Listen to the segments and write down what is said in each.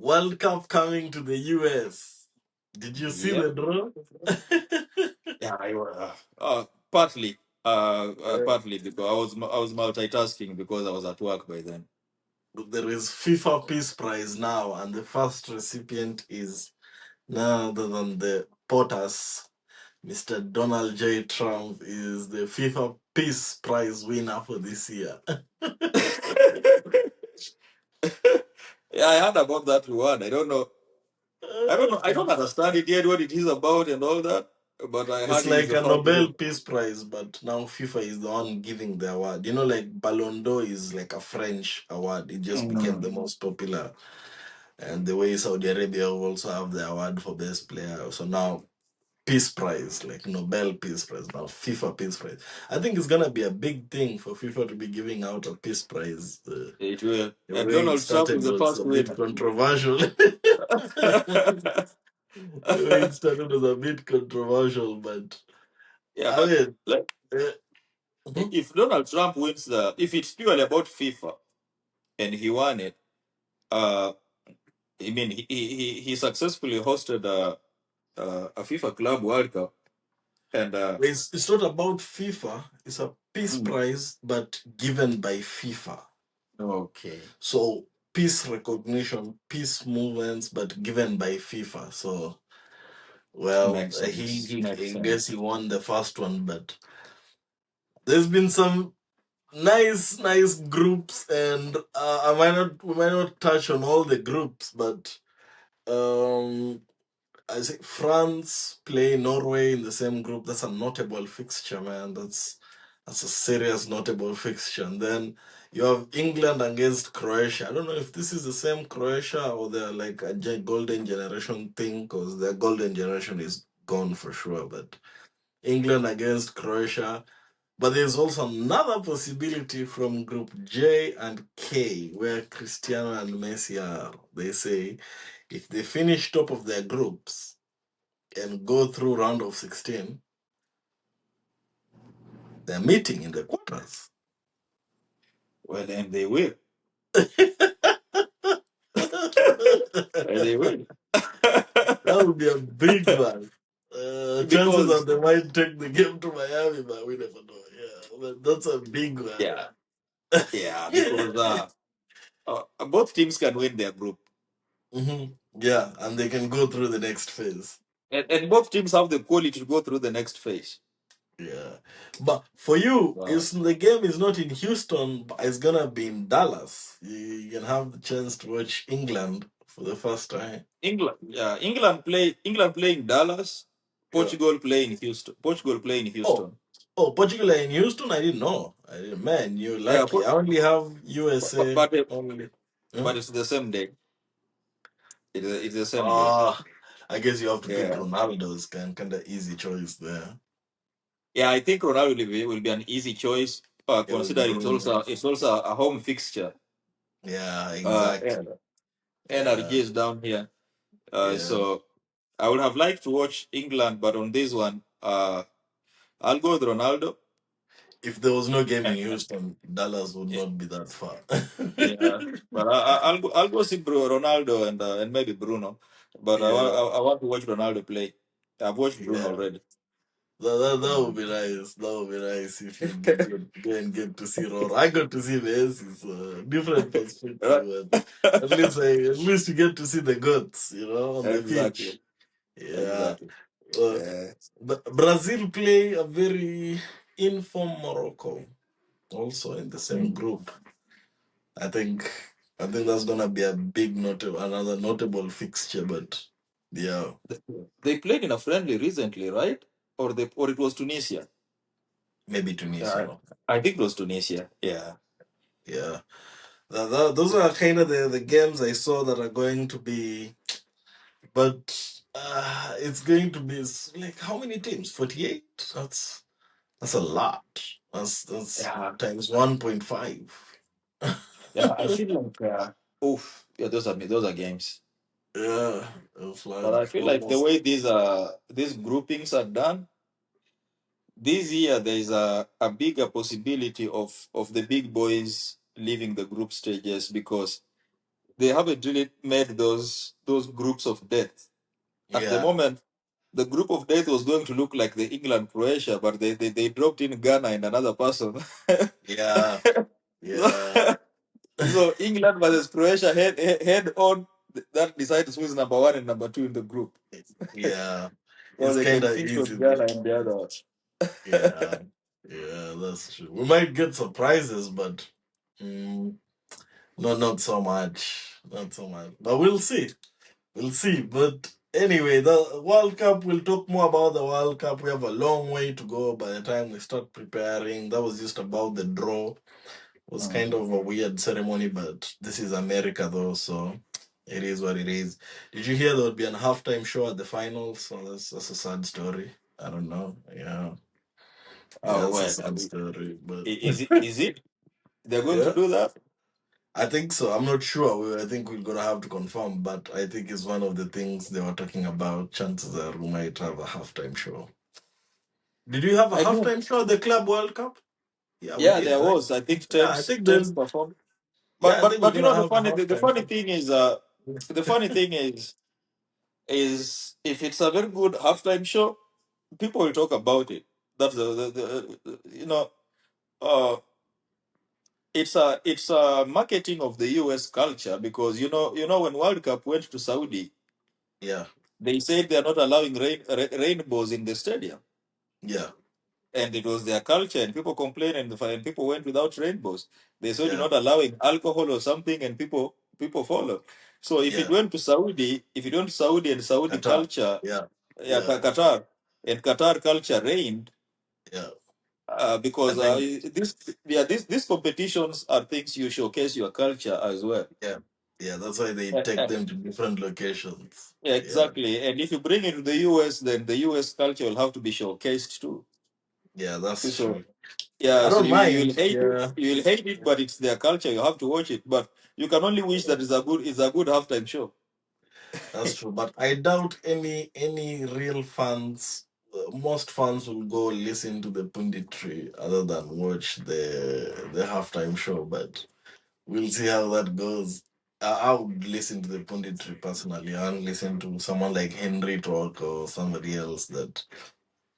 World Cup coming to the US. Did you see Yep. the draw? Yeah, partly. Partly because I was multitasking because I was at work by then. There is FIFA Peace Prize now, and the first recipient is none other than the Potters. Mr. Donald J. Trump is the FIFA Peace Prize winner for this year. Yeah, I heard about that reward. I don't know. I don't know. I don't understand it yet, what it is about and all that. But I It's heard he's like the a first Nobel one. Peace Prize, but now FIFA is the one giving the award. You know, like Ballon d'Or is like a French award. It just became the most popular. And the way Saudi Arabia also have the award for best player. So now Peace Prize, like Nobel Peace Prize, now FIFA Peace Prize. I think it's gonna be a big thing for FIFA to be giving out a Peace Prize. It will. The And way it Donald Trump started is the was first a bit winner. controversial. The way it started was a bit controversial, but Yeah, I but mean, like, uh, mhm. if Donald Trump wins if it's purely about FIFA and he won it, uh, I mean, he successfully hosted a FIFA Club World Cup, and It's not about FIFA. It's a Peace mm, Prize, but given by FIFA. okay, So peace recognition, peace movements, but given by FIFA. So well, makes he, sense. he Makes I guess sense. he won the first one, but there's been some nice groups, and we might not touch on all the groups, but um I think France play Norway in the same group. That's a notable fixture, man. That's a serious notable fixture. And then you have England against Croatia. I don't know if this is the same Croatia or they're like a golden generation thing, because their golden generation is gone for sure. But England against Croatia. But there's also another possibility from Group J and K, where Cristiano and Messi are. They say if they finish top of their groups and go through round of 16, they're meeting in the quarters. Well, then they will. That They will. would be a big one. Chances are Because they might take the game to Miami, but we never know. Yeah, but that's a big one. yeah, because both teams can win their group, Yeah, and they can go through the next phase. and both teams have the quality to go through the next phase. Yeah, but for you, Wow. is the game is not in Houston, but it's gonna be in Dallas. You can have the chance to watch England for the first time. England play in Dallas, Yeah. Portugal play in Houston. Portugal play in Oh, Houston. Portugal in Houston? I didn't know. I didn't, man, you're Yeah, lucky. I only have but USA but, uh, only. Huh? but it's the same day. It's the same day. Ah, I guess you have to pick Yeah, Ronaldo's kind of easy choice there. yeah. I think Ronaldo will be an easy choice, Yeah, with considering Bruno. it's also a home fixture. Yeah, And exactly. NRG Yeah, is down here. yeah. So I would have liked to watch England, but on this one, I'll go with Ronaldo. If there was no game in And, Houston, Dallas would not be that far. yeah, but I'll go see Ronaldo and maybe Bruno. But Yeah, I want to watch Ronaldo play. I've watched Bruno yeah. already. That would be nice. That would be nice if you go and get to see Ron. I got to see Messi. It's a different Right? perspective, but at least you get to see the goats, on the Exactly. pitch. Yeah. Exactly. Uh, Yeah. Brazil play a very inform Morocco, also in the same Mm. group. I think I think that's gonna be a big another notable fixture, but yeah, They played in a friendly recently, right? Or it was Tunisia. maybe Yeah, Tunisia. I think it was Tunisia. Yeah. Yeah. Those are kind of the games I saw that are going to be, but it's going to be like how many teams? 48. That's a lot. That's Yeah. times 1.5. Yeah. I feel like oof. Yeah, those are games. Yeah, it's But I like feel like the almost. way these groupings are done, this year there is a bigger possibility of the big boys leaving the group stages because they haven't really made those groups of death. At the Yeah, moment, the group of death was going to look like the England Croatia, but they dropped in Ghana and another person. yeah, so, yeah, so England versus Croatia head on. That decides who is number one and number two in the group. yeah. Or It's they kind can of fix with easy. Ghana and the other one. Yeah, yeah, that's true. We might get surprises, but mm, no, not so much. Not so much. But we'll see. We'll see. But anyway, the World Cup, we'll talk more about the World Cup. We have a long way to go by the time we start preparing. That was just about the draw. It was kind Mm. of a weird ceremony, but this is America though, so it is what it is. Did you hear there would be an halftime show at the finals? So that's a sad story. I don't know. Yeah. Yeah, Oh that's a well, sad story. But is it they're going to yeah. do that? I think so. I'm not sure. I think we're gonna have to confirm, but I think it's one of the things they were talking about. Chances are we might have a halftime show. Did you have a I mean, halftime show at the Club World Cup? Yeah, we yeah, did, there right? was. I think Yeah, I Thames think Thames then. performed. Yeah, I think we're But you know gonna the have a the halftime funny show. thing is the funny thing is if it's a very good halftime show, people will talk about it. That's the you know uh it's a marketing of the US culture because you know when World Cup went to Saudi, Yeah, they said they're not allowing rainbows in the stadium. yeah, And it was their culture, and people complained, and people went without rainbows. They said you're yeah, not allowing alcohol or something, and people followed. So yeah. if it went to Saudi and Saudi Qatar. culture, Yeah, yeah, yeah, Qatar, and Qatar culture reigned, yeah. I because think these competitions are things you showcase your culture as well. yeah, yeah. That's why they take them to different locations. Yeah, Yeah, exactly. And if you bring it to the US, then the US culture will have to be showcased too. yeah. That's So true. I yeah, so don't you'll mind. hate it. Yeah, You'll hate it, but it's their culture. You have to watch it. But you can only wish that it's a good halftime show. that's true. But I doubt any real fans. Most fans will go listen to the punditry other than watch the halftime show. But we'll see how that goes. I would listen to the punditry personally. I would listen to someone like Henry talk or somebody else that.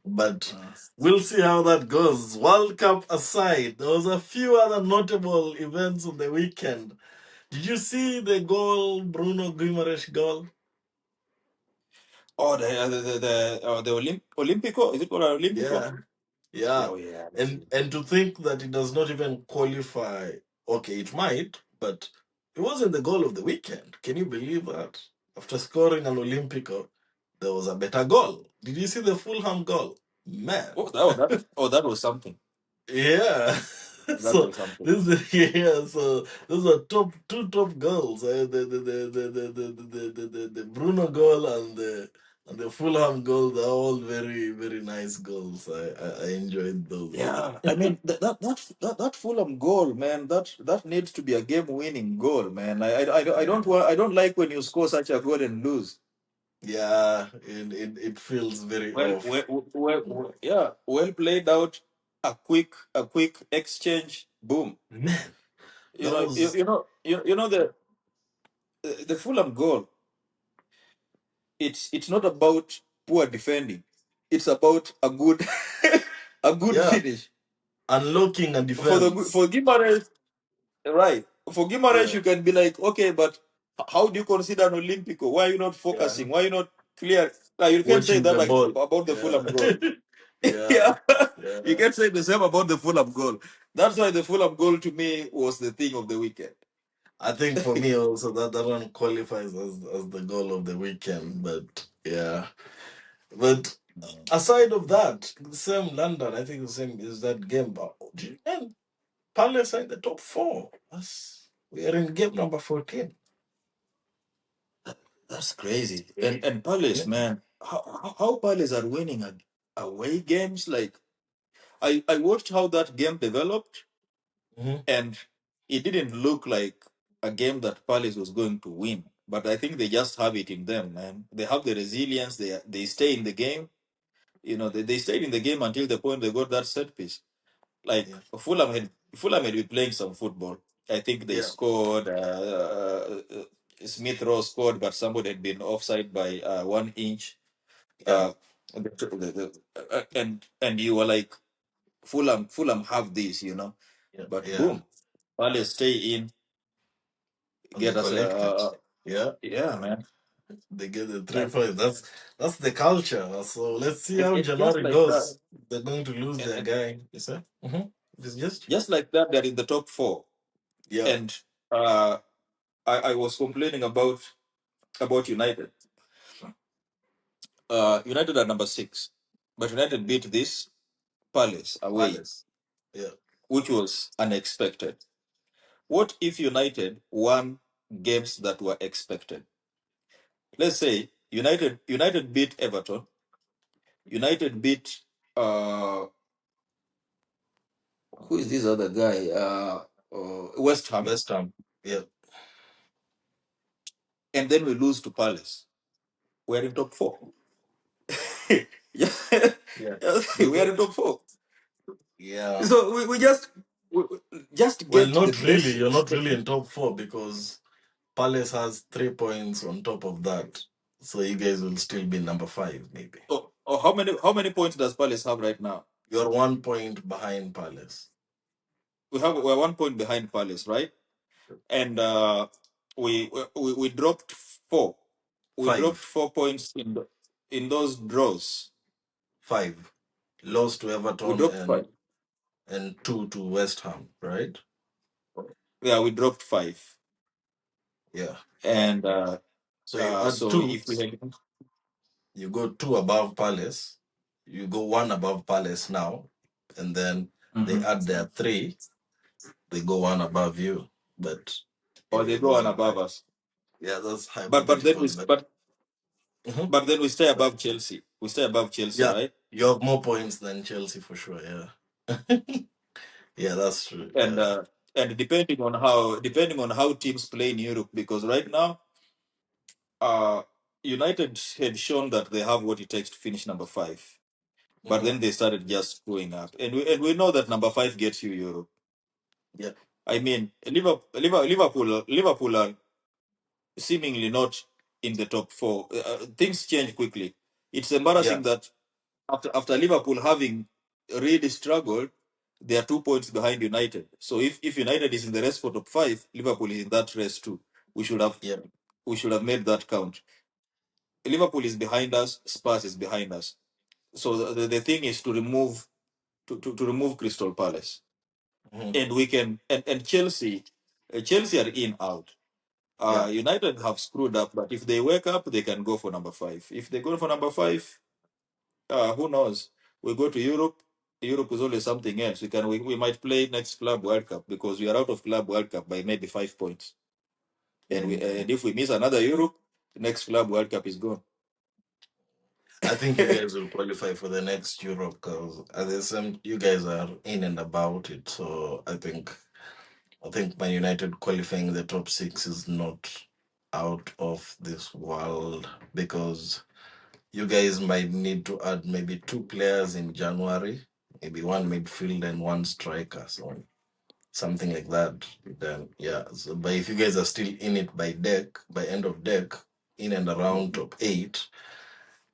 But Mm. we'll see how that goes. World Cup aside, there was a few other notable events on the weekend. Did you see the goal, Bruno Guimarães goal? Oh, the Olimpico, is it called Olimpico? Yeah, Yeah, yeah. oh yeah. And to think that it does not even qualify. Okay, it might, but it wasn't the goal of the weekend. Can you believe that? After scoring an Olympico, there was a better goal. Did you see the Fulham goal? Man. That was something. Yeah. That So was something. this is yeah, so those are two top goals. The Bruno goal and the Fulham goal, they're all very nice goals. I enjoyed those. Yeah, I mean that Fulham goal, man. That needs to be a game-winning goal, man. I don't like when you score such a goal and lose. Yeah, and it feels very off. Yeah, well played out. A quick exchange. Boom. Man, You that know, was the Fulham goal. It's not about poor defending. It's about a good a good yeah, finish unlocking a for defense. Gimares. Right, for Gimares, Yeah, you can be like, okay, but how do you consider an Olympico? Why are you not yeah. focusing? Why are you not clear? Like, you can say Watching that the like ball. about the Yeah. Fulham goal. Yeah. Yeah, you Yeah. can say the same about the Fulham goal. That's why the Fulham goal to me was the thing of the weekend. I think for me also that one qualifies as the goal of the weekend. But yeah. But aside of that, the same London, I think the same is that game. But and Palace are in the top four. We are in game number 14. That's crazy. And Palace, Yeah. man, how Palace are winning away games? Like I watched how that game developed, Mhm. and it didn't look like a game that Palace was going to win. But I think they just have it in them, man. They have the resilience. They stay in the game. They stayed in the game until the point they got that set piece. Like Yeah. Fulham had been playing some football. I think they Yeah. scored. Smith Rowe scored, but somebody had been offside by 1 inch. Yeah, Uh, and you were like, Fulham have this, yeah, but yeah. boom, Palace stay in, And they get us collect it. Yeah, yeah, man. they get the three And, points. That's the culture. So let's see how it's just January like that, goes. They're going to lose their and guy. You see? It's just just like that, they're in the top four. yeah. And uh, I was complaining about United. United are number 6, but United beat this Palace away, Palace. Yeah. which was unexpected. What if United won games that were expected? Let's say United beat Everton, United beat who is this other guy? West Ham, West Ham. Yeah. and then we lose to Palace. We're in top four. Yeah, Yeah. You we are go. in top four. Yeah. So we just Well, get the not really. basic You're not step. really in top four because Palace has 3 points on top of that. So you guys will still be number five, maybe. Oh, how many points does Palace have right now? You're 1 point behind Palace. We're 1 point behind Palace, right? And we dropped four. We dropped Five. 4 points in those draws. Five. Lost to We Everton dropped five. and two to West Ham, right? Yeah, we dropped five. Yeah. And So you add so two, if we had you go two above Palace, you go one above Palace now, and then they Mhm. add their three, they go one above you. But or anyway, they go those on are above us, yeah, that's but then hypothetical. we But but Mhm. but then we stay above Chelsea. We stay above Chelsea, Yeah, right? you have more points than Chelsea for sure. Yeah, yeah, that's true. And Yeah, depending on how teams play in Europe, because right now uh United had shown that they have what it takes to finish number 5, but hmm then they started just screwing up, and we know that number 5 gets you Europe. yeah, I mean, Liverpool are seemingly not in the top 4. Things change quickly. It's yeah, embarrassing that after Liverpool having really struggled, they are 2 points behind United. So if United is in the race for top 5, Liverpool is in that race too. We should have yeah. we should have made that count. Liverpool is behind us. Spurs is behind us. So the thing is to remove Crystal Palace, hmm and we can and Chelsea are in out. yeah. United have screwed up, but if they wake up, they can go for number 5. If they go for number 5, who knows? We go to Europe. Europe is always something else. We might play next Club World Cup because we are out of Club World Cup by maybe 5 points. And if we miss another Europe, the next Club World Cup is gone. I think you guys will qualify for the next Europe because at the same, you guys are in and about it. So I think Man United qualifying the top six is not out of this world because you guys might need to add maybe two players in January, maybe one midfield and one striker, so something like that. Then yeah, so, but if you guys are still in it by end of deck, in and around top eight,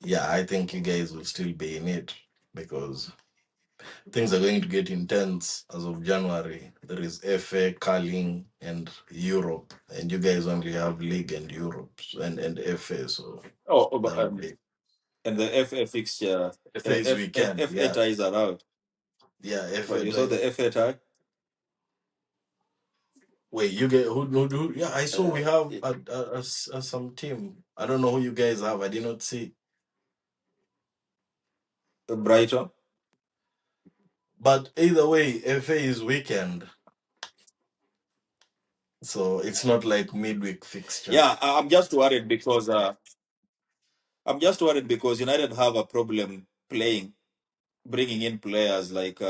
yeah, I think you guys will still be in it because things are going to get intense as of January. There is FA, Carling, and Europe, and you guys only have League and Europe and FA, so that would be And the FA fixture, FA is weekend. FA Yeah, ties are out. yeah, But FA you saw tie. the FA tie? Wait, you get who? Yeah, I saw we Uh, have it- some team. I don't know who you guys have. I did not see, Brighton. but either way, FA is weekend, so it's not like midweek fixture. Yeah, I'm just worried because United have a problem bringing in players like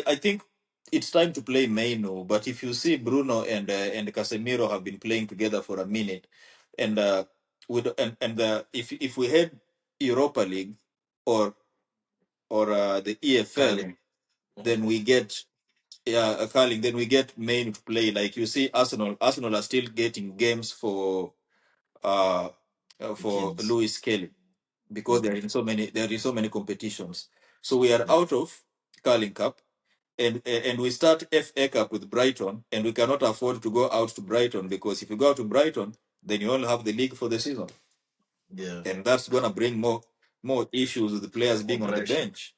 I think it's time to play Maino. But if you see Bruno and Casemiro have been playing together for a minute, and if we had Europa League or the EFL, Carling. Mhm. then we get Carling, then we get Main to play. Like you see, Arsenal are still getting games uh The for kids. Lewis Kelly because there are so many competitions. So we are out of Carling Cup, and we start FA Cup with Brighton, and we cannot afford to go out to Brighton, because if you go out to Brighton, then you only have the league for the season, Yeah. and that's gonna bring more issues with the players More being on the pressure. bench.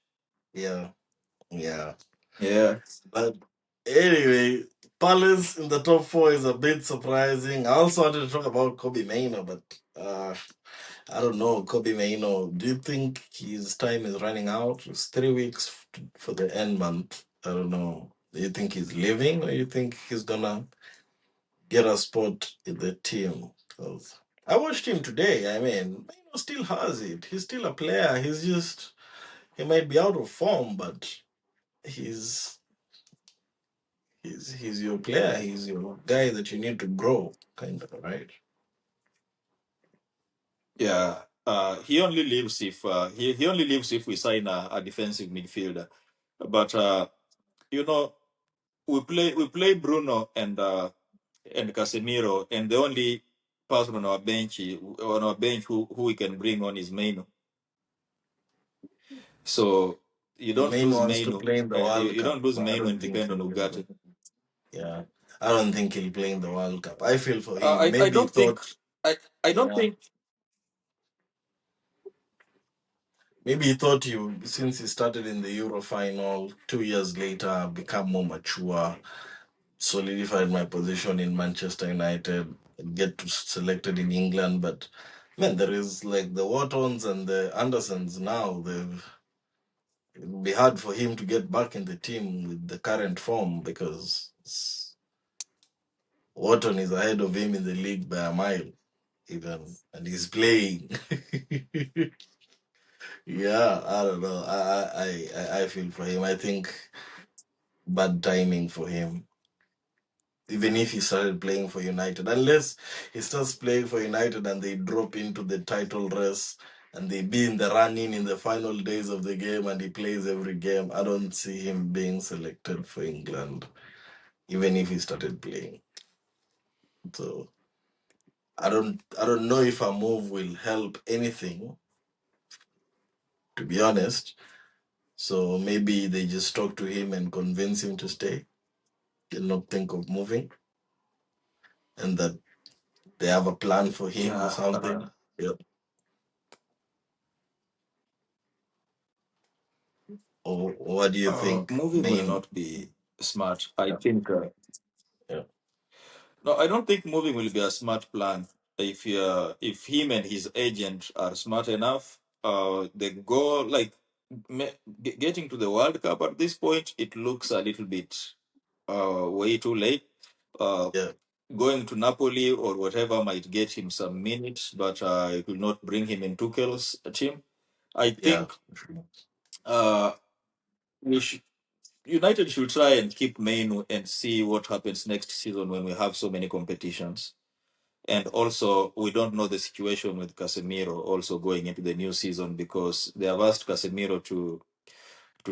Yeah. Yeah. Yeah. But anyway, Palace in the top four is a bit surprising. I also wanted to talk about Kobe Maino, but I don't know. Kobe Maino, do you think his time is running out? It's 3 weeks for the end month. I don't know. Do you think he's leaving, or you think he's gonna get a spot in the team? 'Cause I watched him today. I mean, Maino still has it. He's still a player. He might be out of form, but he's he's your player. He's your guy that you need to grow, kind of, right? Yeah. He only leaves if he only leaves if we sign a defensive midfielder. But you know, we play Bruno and Casemiro, and the only person on our bench who we can bring on is Maino. So you If don't Main lose wants to Maino, play in the you, World you Cup, don't lose I Maino don't and think depend on he'll Ugarte. yeah. I don't think he'll play in the World Cup. I feel for him. I Maybe he don't think thought, I don't yeah, think maybe he thought you, since he started in the Euro final, 2 years later, I've become more mature, solidified my position in Manchester United, and get to selected in England. But man, there is like the Whartons and the Andersons now. It'll be hard for him to get back in the team with the current form because Wharton is ahead of him in the league by a mile, even, and he's playing. Yeah, I don't know. I feel for him. I think bad timing for him. Even if he started playing for United, unless he starts playing for United and they drop into the title race and they be in the running in the final days of the game and he plays every game, I don't see him being selected for England, even if he started playing. So I don't know if a move will help anything, to be honest. So maybe they just talk to him and convince him to stay and not think of moving, and that they have a plan for him or yeah. something. Yeah. Or what do you think, Moving will main? not be smart. I think Yeah. no, I don't think moving will be a smart plan. If him and his agent are smart enough, the goal, like getting to the World Cup at this point, it looks a little bit way too late. Uh, Yeah. Going to Napoli or whatever might get him some minutes, but it will not bring him in Tuchel's team. I Yeah. think uh, we should. United should try and keep Mainu and see what happens next season when we have so many competitions. And also, we don't know the situation with Casemiro also going into the new season, because they have asked Casemiro to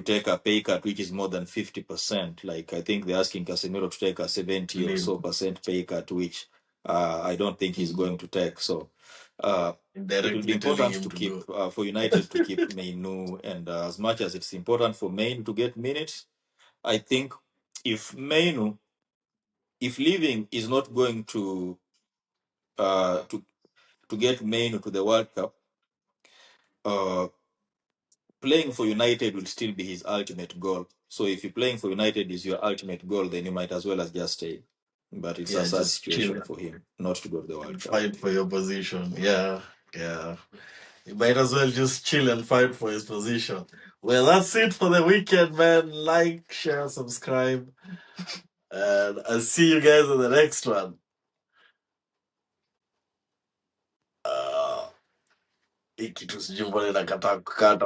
take a pay cut, which is more than 50%. Like, I think they're asking Casemiro to take a 70 or Leave. so percent pay cut, which I don't think he's Mhm. going to take. So uh, it will be Indirectly telling important him to to keep, go. for United to keep Mainu. And as much as it's important for Mainu to get minutes, I think if Mainu, if leaving is not going to get Mainu to the World Cup, uh, playing for United will still be his ultimate goal. So if you're playing for United is your ultimate goal, then you might as well as just stay. But it's a Yeah, sad just chill situation for him not to go to the World and Cup. fight for your position. Yeah. Yeah. You might as well just chill and fight for his position. Well, that's it for the weekend, man. Like, share, subscribe, and I'll see you guys in the next one. Hii kitu sijui mbona inakataa kukata.